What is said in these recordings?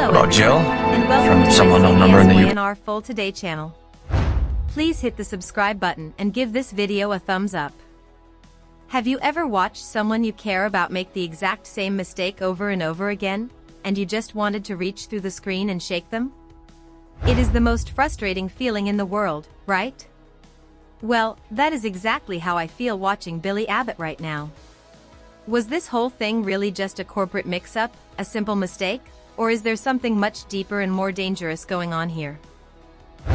Hello Hello, Jill. and welcome From to some unknown number in the YNR Full Today channel. Please hit the subscribe button and give this video a thumbs up. Have you ever watched someone you care about make the exact same mistake over and over again, and you just wanted to reach through the screen and shake them? It is the most frustrating feeling in the world, right? Well, that is exactly how I feel watching Billy Abbott right now. Was this whole thing really just a corporate mix-up, a simple mistake, or is there something much deeper and more dangerous going on here?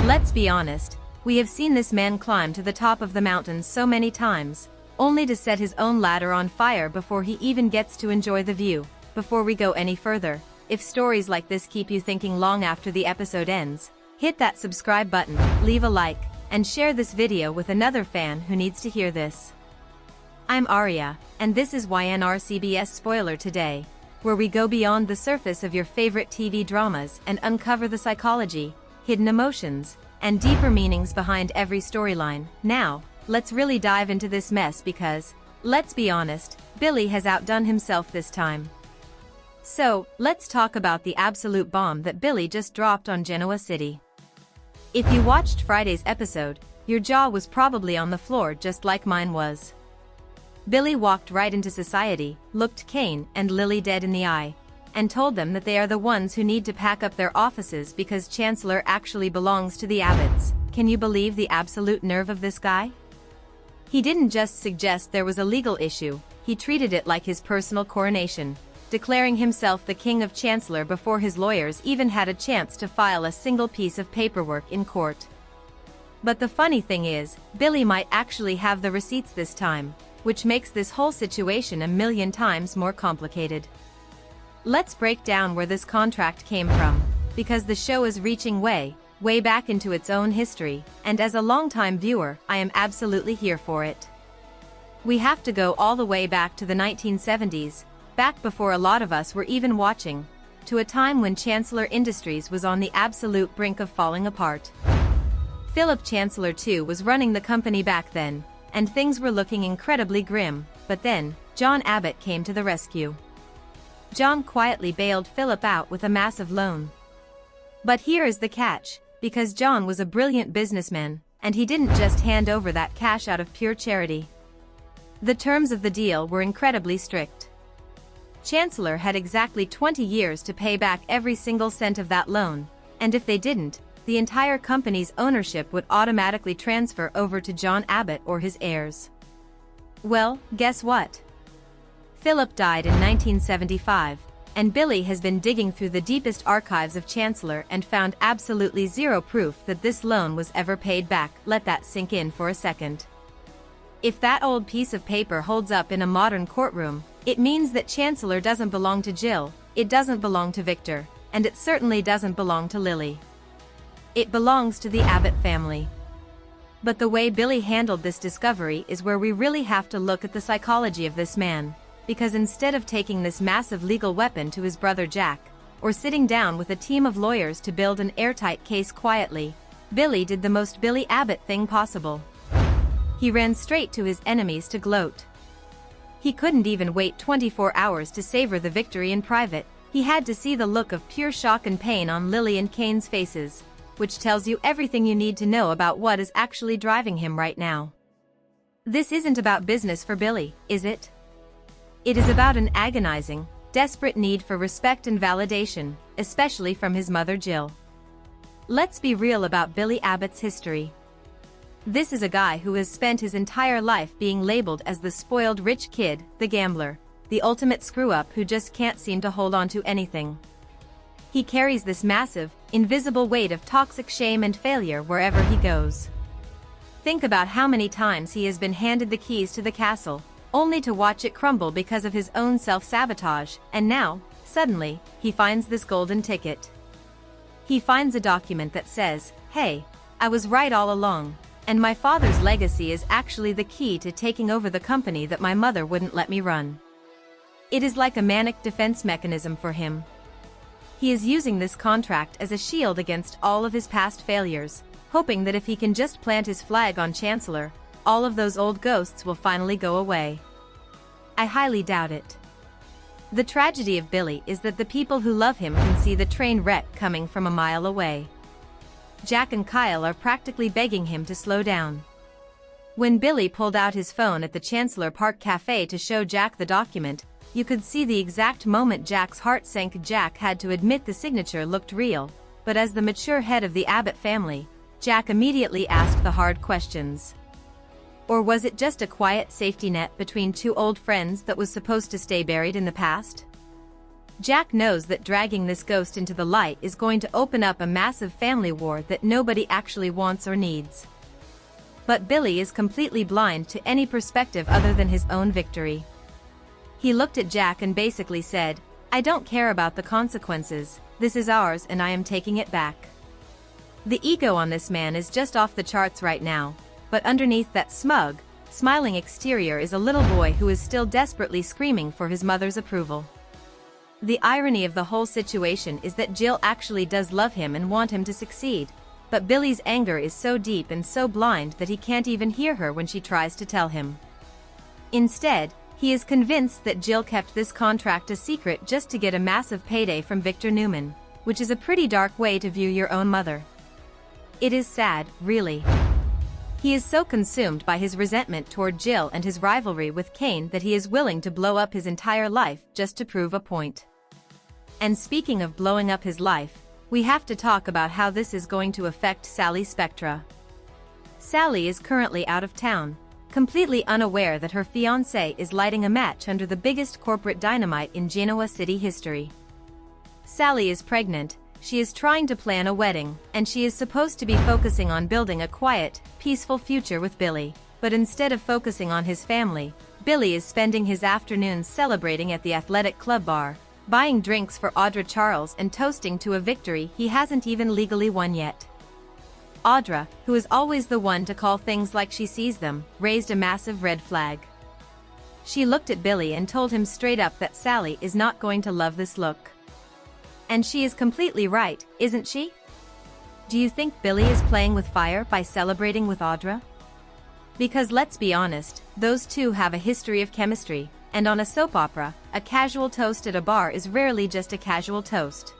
Let's be honest, we have seen this man climb to the top of the mountain so many times, only to set his own ladder on fire before he even gets to enjoy the view. Before we go any further, if stories like this keep you thinking long after the episode ends, hit that subscribe button, leave a like, and share this video with another fan who needs to hear this. I'm Aria, and this is YNR CBS Spoiler Today, where we go beyond the surface of your favorite TV dramas and uncover the psychology, hidden emotions, and deeper meanings behind every storyline. Now, let's really dive into this mess because, let's be honest, Billy has outdone himself this time. So, let's talk about the absolute bomb that Billy just dropped on Genoa City. If you watched Friday's episode, your jaw was probably on the floor just like mine was. Billy walked right into society, looked Kane and Lily dead in the eye, and told them that they are the ones who need to pack up their offices because Chancellor actually belongs to the Abbotts. Can you believe the absolute nerve of this guy? He didn't just suggest there was a legal issue, he treated it like his personal coronation, declaring himself the king of Chancellor before his lawyers even had a chance to file a single piece of paperwork in court. But the funny thing is, Billy might actually have the receipts this time, which makes this whole situation a million times more complicated. Let's break down where this contract came from, because the show is reaching way back into its own history, and as a longtime viewer, I am absolutely here for it. We have to go all the way back to the 1970s, back before a lot of us were even watching, to a time when Chancellor Industries was on the absolute brink of falling apart. Philip Chancellor II was running the company back then, and things were looking incredibly grim, but then, John Abbott came to the rescue. John quietly bailed Philip out with a massive loan. But here is the catch, because John was a brilliant businessman, and he didn't just hand over that cash out of pure charity. The terms of the deal were incredibly strict. Chancellor had exactly 20 years to pay back every single cent of that loan, and if they didn't, the entire company's ownership would automatically transfer over to John Abbott or his heirs. Well, guess what? Philip died in 1975, and Billy has been digging through the deepest archives of Chancellor and found absolutely zero proof that this loan was ever paid back. Let that sink in for a second. If that old piece of paper holds up in a modern courtroom, it means that Chancellor doesn't belong to Jill, it doesn't belong to Victor, and it certainly doesn't belong to Lily. It belongs to the Abbott family. But the way Billy handled this discovery is where we really have to look at the psychology of this man, because instead of taking this massive legal weapon to his brother Jack, or sitting down with a team of lawyers to build an airtight case quietly, Billy did the most Billy Abbott thing possible. He ran straight to his enemies to gloat. He couldn't even wait 24 hours to savor the victory in private. He had to see the look of pure shock and pain on Lily and Kane's faces, which tells you everything you need to know about what is actually driving him right now. This isn't about business for Billy, is it? It is about an agonizing, desperate need for respect and validation, especially from his mother Jill. Let's be real about Billy Abbott's history. This is a guy who has spent his entire life being labeled as the spoiled rich kid, the gambler, the ultimate screw-up who just can't seem to hold on to anything. He carries this massive, invisible weight of toxic shame and failure wherever he goes. Think about how many times he has been handed the keys to the castle, only to watch it crumble because of his own self-sabotage, and now, suddenly, he finds this golden ticket. He finds a document that says, "Hey, I was right all along, and my father's legacy is actually the key to taking over the company that my mother wouldn't let me run." It is like a manic defense mechanism for him. He is using this contract as a shield against all of his past failures, hoping that if he can just plant his flag on Chancellor, all of those old ghosts will finally go away. I highly doubt it. The tragedy of Billy is that the people who love him can see the train wreck coming from a mile away. Jack and Kyle are practically begging him to slow down. When Billy pulled out his phone at the Chancellor Park Cafe to show Jack the document, you could see the exact moment Jack's heart sank. Jack had to admit the signature looked real, but as the mature head of the Abbott family, Jack immediately asked the hard questions. Or was it just a quiet safety net between two old friends that was supposed to stay buried in the past? Jack knows that dragging this ghost into the light is going to open up a massive family war that nobody actually wants or needs. But Billy is completely blind to any perspective other than his own victory. He looked at Jack and basically said, "I don't care about the consequences, this is ours and I am taking it back." The ego on this man is just off the charts right now, but underneath that smug, smiling exterior is a little boy who is still desperately screaming for his mother's approval. The irony of the whole situation is that Jill actually does love him and want him to succeed, but Billy's anger is so deep and so blind that he can't even hear her when she tries to tell him. Instead, he is convinced that Jill kept this contract a secret just to get a massive payday from Victor Newman, which is a pretty dark way to view your own mother. It is sad, really. He is so consumed by his resentment toward Jill and his rivalry with Kane that he is willing to blow up his entire life just to prove a point. And speaking of blowing up his life, we have to talk about how this is going to affect Sally Spectra. Sally is currently out of town, completely unaware that her fiancé is lighting a match under the biggest corporate dynamite in Genoa City history. Sally is pregnant, she is trying to plan a wedding, and she is supposed to be focusing on building a quiet, peaceful future with Billy, but instead of focusing on his family, Billy is spending his afternoons celebrating at the athletic club bar, buying drinks for Audra Charles and toasting to a victory he hasn't even legally won yet. Audra, who is always the one to call things like she sees them, raised a massive red flag. She looked at Billy and told him straight up that Sally is not going to love this look. And she is completely right, isn't she? Do you think Billy is playing with fire by celebrating with Audra? Because let's be honest, those two have a history of chemistry, and on a soap opera, a casual toast at a bar is rarely just a casual toast.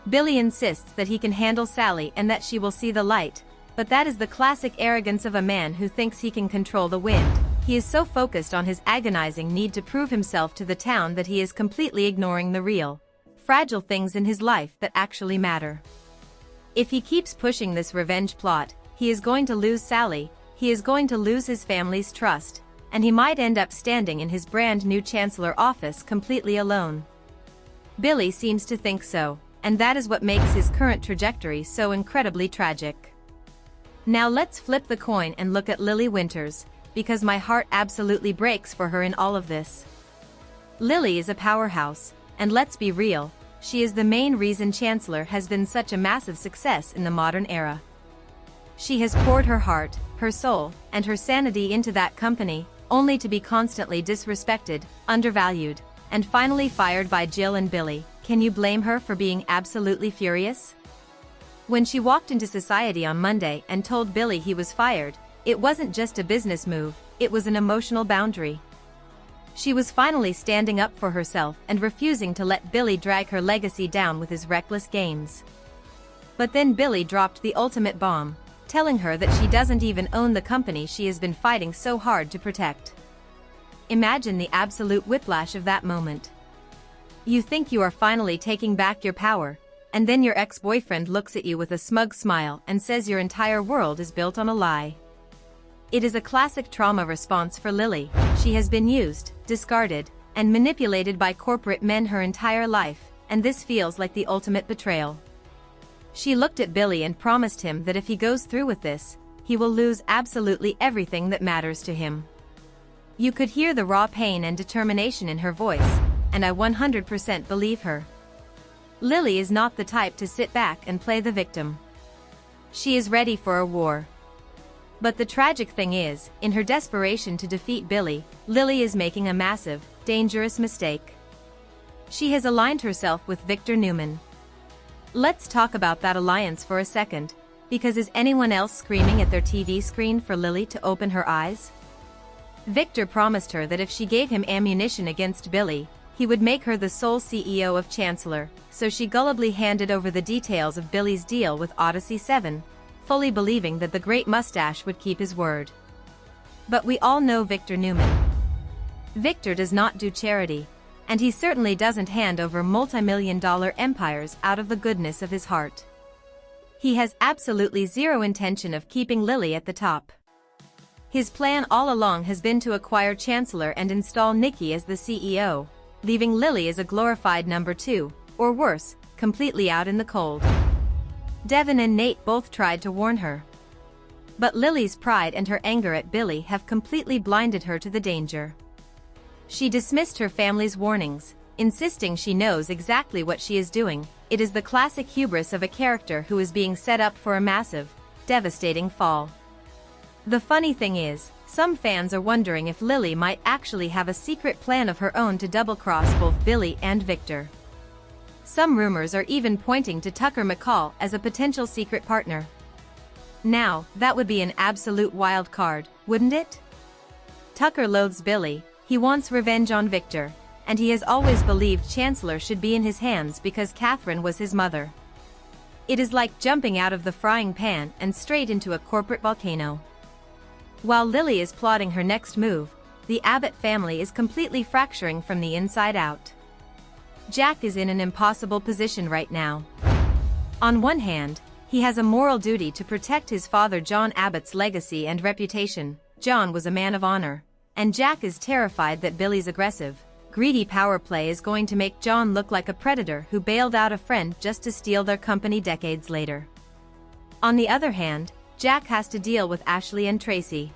Billy insists that he can handle Sally and that she will see the light, but that is the classic arrogance of a man who thinks he can control the wind. He is so focused on his agonizing need to prove himself to the town that he is completely ignoring the real, fragile things in his life that actually matter. If he keeps pushing this revenge plot, he is going to lose Sally, he is going to lose his family's trust, and he might end up standing in his brand new Chancellor office completely alone. Billy seems to think so, and that is what makes his current trajectory so incredibly tragic. Now let's flip the coin and look at Lily Winters, because my heart absolutely breaks for her in all of this. Lily is a powerhouse, and let's be real, she is the main reason Chancellor has been such a massive success in the modern era. She has poured her heart, her soul, and her sanity into that company, only to be constantly disrespected, undervalued, and finally fired by Jill and Billy. Can you blame her for being absolutely furious? When she walked into society on Monday and told Billy he was fired, it wasn't just a business move, it was an emotional boundary. She was finally standing up for herself and refusing to let Billy drag her legacy down with his reckless games. But then Billy dropped the ultimate bomb, telling her that she doesn't even own the company she has been fighting so hard to protect. Imagine the absolute whiplash of that moment. You think you are finally taking back your power, and then your ex-boyfriend looks at you with a smug smile and says your entire world is built on a lie. It is a classic trauma response for Lily. She has been used, discarded, and manipulated by corporate men her entire life, and this feels like the ultimate betrayal. She looked at Billy and promised him that if he goes through with this, he will lose absolutely everything that matters to him. You could hear the raw pain and determination in her voice, and I 100% believe her. Lily is not the type to sit back and play the victim. She is ready for a war. But the tragic thing is, in her desperation to defeat Billy, Lily is making a massive, dangerous mistake. She has aligned herself with Victor Newman. Let's talk about that alliance for a second, because is anyone else screaming at their TV screen for Lily to open her eyes? Victor promised her that if she gave him ammunition against Billy, He would make her the sole CEO of Chancellor, so she gullibly handed over the details of Billy's deal with Odyssey 7, fully believing that the great mustache would keep his word. But we all know Victor Newman. Victor does not do charity, and he certainly doesn't hand over multi-million-dollar empires out of the goodness of his heart. He has absolutely zero intention of keeping Lily at the top. His plan all along has been to acquire Chancellor and install Nikki as the CEO, leaving Lily as a glorified number 2, or worse, completely out in the cold. Devin and Nate both tried to warn her. But Lily's pride and her anger at Billy have completely blinded her to the danger. She dismissed her family's warnings, insisting she knows exactly what she is doing. It is the classic hubris of a character who is being set up for a massive, devastating fall. The funny thing is, some fans are wondering if Lily might actually have a secret plan of her own to double-cross both Billy and Victor. Some rumors are even pointing to Tucker McCall as a potential secret partner. Now, that would be an absolute wild card, wouldn't it? Tucker loathes Billy, he wants revenge on Victor, and he has always believed Chancellor should be in his hands because Catherine was his mother. It is like jumping out of the frying pan and straight into a corporate volcano. While Lily is plotting her next move, the Abbott family is completely fracturing from the inside out. Jack is in an impossible position right now. On one hand, he has a moral duty to protect his father John Abbott's legacy and reputation. John was a man of honor, and Jack is terrified that Billy's aggressive, greedy power play is going to make John look like a predator who bailed out a friend just to steal their company decades later. On the other hand, Jack has to deal with Ashley and Tracy.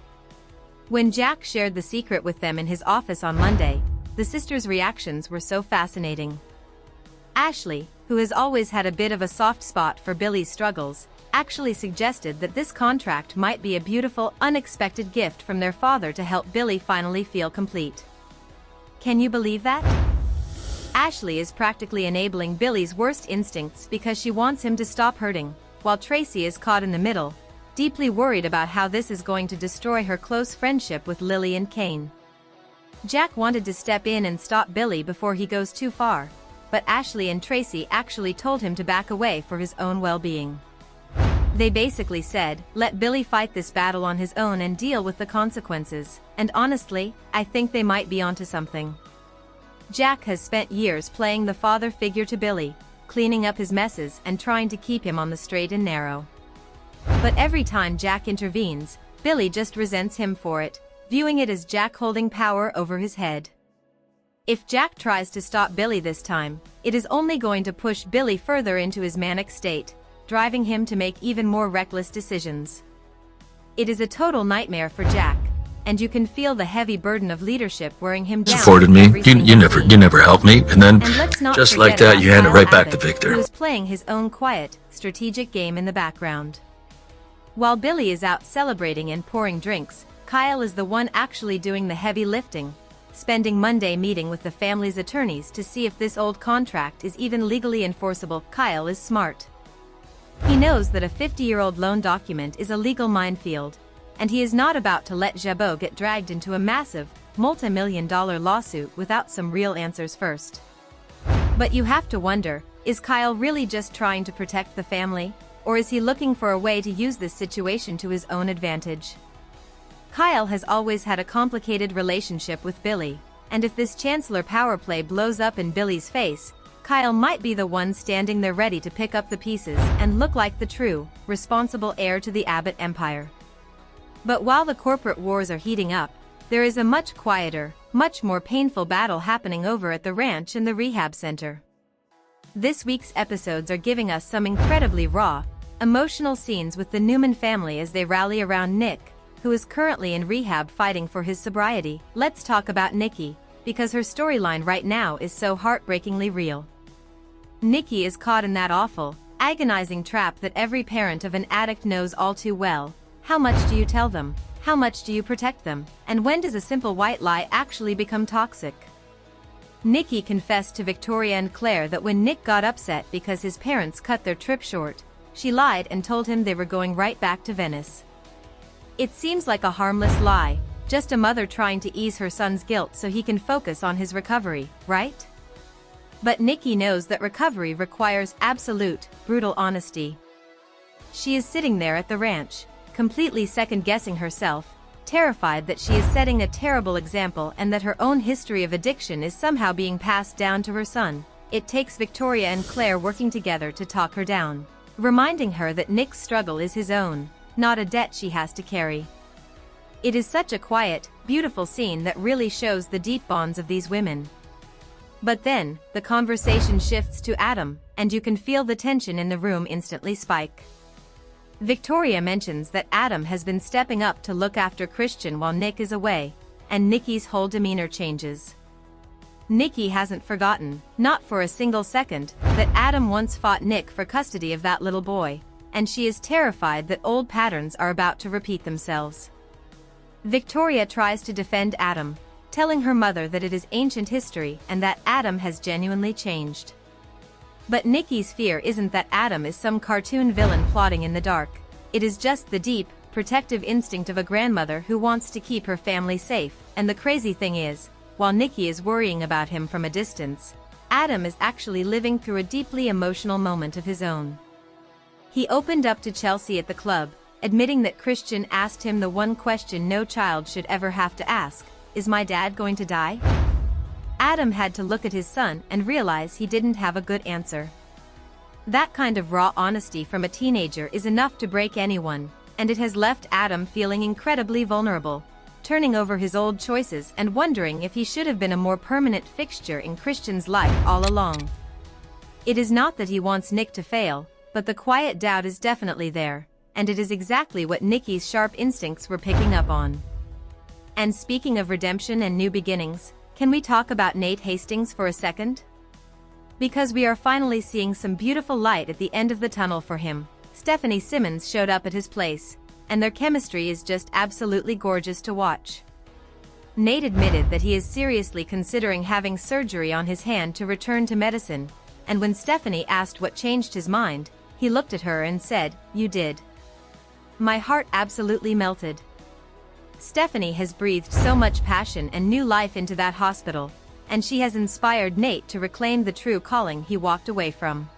When Jack shared the secret with them in his office on Monday, the sisters' reactions were so fascinating. Ashley, who has always had a bit of a soft spot for Billy's struggles, actually suggested that this contract might be a beautiful, unexpected gift from their father to help Billy finally feel complete. Can you believe that? Ashley is practically enabling Billy's worst instincts because she wants him to stop hurting, while Tracy is caught in the middle, deeply worried about how this is going to destroy her close friendship with Lily and Kane. Jack wanted to step in and stop Billy before he goes too far, but Ashley and Tracy actually told him to back away for his own well-being. They basically said, let Billy fight this battle on his own and deal with the consequences, and honestly, I think they might be onto something. Jack has spent years playing the father figure to Billy, cleaning up his messes and trying to keep him on the straight and narrow. But every time Jack intervenes, Billy just resents him for it, viewing it as Jack holding power over his head. If Jack tries to stop Billy this time, it is only going to push Billy further into his manic state, driving him to make even more reckless decisions. It is a total nightmare for Jack, and you can feel the heavy burden of leadership wearing him down. Supported me. You never helped me, and then just like that, you hand it right back to Victor. Who is playing his own quiet, strategic game in the background. While Billy is out celebrating and pouring drinks, Kyle is the one actually doing the heavy lifting, spending Monday meeting with the family's attorneys to see if this old contract is even legally enforceable. Kyle is smart. He knows that a 50-year-old loan document is a legal minefield, and he is not about to let Jabot get dragged into a massive, multi-million-dollar lawsuit without some real answers first. But you have to wonder, is Kyle really just trying to protect the family, or is he looking for a way to use this situation to his own advantage? Kyle has always had a complicated relationship with Billy, and if this Chancellor power play blows up in Billy's face, Kyle might be the one standing there ready to pick up the pieces and look like the true, responsible heir to the Abbott empire. But while the corporate wars are heating up, there is a much quieter, much more painful battle happening over at the ranch and the rehab center. This week's episodes are giving us some incredibly raw, emotional scenes with the Newman family as they rally around Nick, who is currently in rehab fighting for his sobriety. Let's talk about Nikki, because her storyline right now is so heartbreakingly real. Nikki is caught in that awful, agonizing trap that every parent of an addict knows all too well. How much do you tell them? How much do you protect them? And when does a simple white lie actually become toxic? Nikki confessed to Victoria and Claire that when Nick got upset because his parents cut their trip short, she lied and told him they were going right back to Venice. It seems like a harmless lie, just a mother trying to ease her son's guilt so he can focus on his recovery, right? But Nikki knows that recovery requires absolute, brutal honesty. She is sitting there at the ranch, completely second-guessing herself, terrified that she is setting a terrible example and that her own history of addiction is somehow being passed down to her son. It takes Victoria and Claire working together to talk her down, reminding her that Nick's struggle is his own, not a debt she has to carry. It is such a quiet, beautiful scene that really shows the deep bonds of these women. But then, the conversation shifts to Adam, and you can feel the tension in the room instantly spike. Victoria mentions that Adam has been stepping up to look after Christian while Nick is away, and Nikki's whole demeanor changes. Nikki hasn't forgotten, not for a single second, that Adam once fought Nick for custody of that little boy, and she is terrified that old patterns are about to repeat themselves. Victoria tries to defend Adam, telling her mother that it is ancient history and that Adam has genuinely changed. But Nikki's fear isn't that Adam is some cartoon villain plotting in the dark. It is just the deep, protective instinct of a grandmother who wants to keep her family safe, and the crazy thing is, while Nikki is worrying about him from a distance, Adam is actually living through a deeply emotional moment of his own. He opened up to Chelsea at the club, admitting that Christian asked him the one question no child should ever have to ask: "Is my dad going to die?" Adam had to look at his son and realize he didn't have a good answer. That kind of raw honesty from a teenager is enough to break anyone, and it has left Adam feeling incredibly vulnerable, turning over his old choices and wondering if he should have been a more permanent fixture in Christian's life all along. It is not that he wants Nick to fail, but the quiet doubt is definitely there, and it is exactly what Nikki's sharp instincts were picking up on. And speaking of redemption and new beginnings, can we talk about Nate Hastings for a second? Because we are finally seeing some beautiful light at the end of the tunnel for him. Stephanie Simmons showed up at his place, and their chemistry is just absolutely gorgeous to watch. Nate admitted that he is seriously considering having surgery on his hand to return to medicine, and when Stephanie asked what changed his mind, he looked at her and said, "You did." My heart absolutely melted. Stephanie has breathed so much passion and new life into that hospital, and she has inspired Nate to reclaim the true calling he walked away from.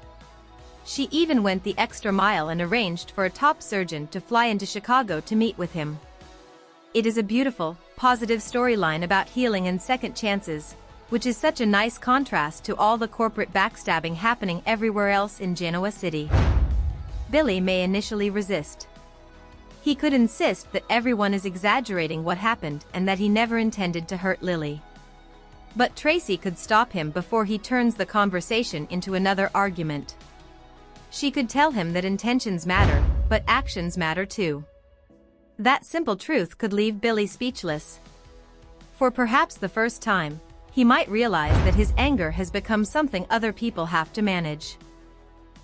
She even went the extra mile and arranged for a top surgeon to fly into Chicago to meet with him. It is a beautiful, positive storyline about healing and second chances, which is such a nice contrast to all the corporate backstabbing happening everywhere else in Genoa City. Billy may initially resist. He could insist that everyone is exaggerating what happened and that he never intended to hurt Lily. But Tracy could stop him before he turns the conversation into another argument. She could tell him that intentions matter, but actions matter too. That simple truth could leave Billy speechless. For perhaps the first time, he might realize that his anger has become something other people have to manage.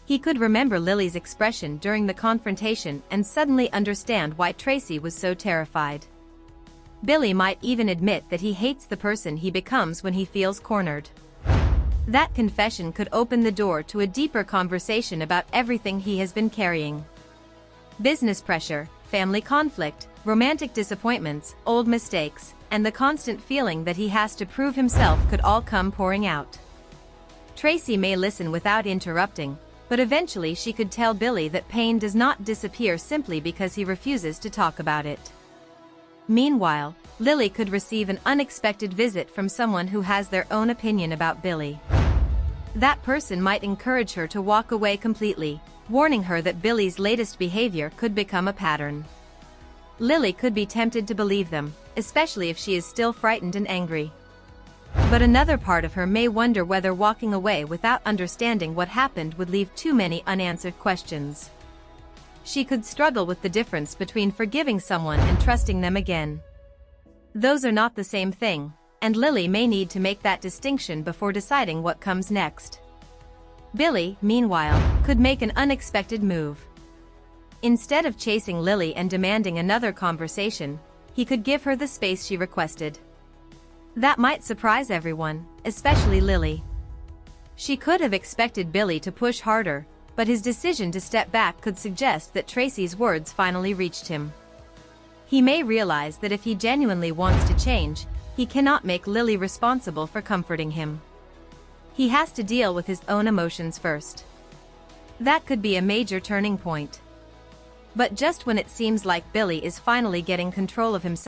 He could remember Lily's expression during the confrontation and suddenly understand why Tracy was so terrified. Billy might even admit that he hates the person he becomes when he feels cornered. That confession could open the door to a deeper conversation about everything he has been carrying. Business pressure, family conflict, romantic disappointments, old mistakes, and the constant feeling that he has to prove himself could all come pouring out. Tracy may listen without interrupting, but eventually she could tell Billy that pain does not disappear simply because he refuses to talk about it. Meanwhile, Lily could receive an unexpected visit from someone who has their own opinion about Billy. That person might encourage her to walk away completely, warning her that Billy's latest behavior could become a pattern. Lily could be tempted to believe them, especially if she is still frightened and angry. But another part of her may wonder whether walking away without understanding what happened would leave too many unanswered questions. She could struggle with the difference between forgiving someone and trusting them again. Those are not the same thing, and Lily may need to make that distinction before deciding what comes next. Billy, meanwhile, could make an unexpected move. Instead of chasing Lily and demanding another conversation, he could give her the space she requested. That might surprise everyone, especially Lily. She could have expected Billy to push harder, but his decision to step back could suggest that Tracy's words finally reached him. He may realize that if he genuinely wants to change, he cannot make Lily responsible for comforting him. He has to deal with his own emotions first. That could be a major turning point. But just when it seems like Billy is finally getting control of himself,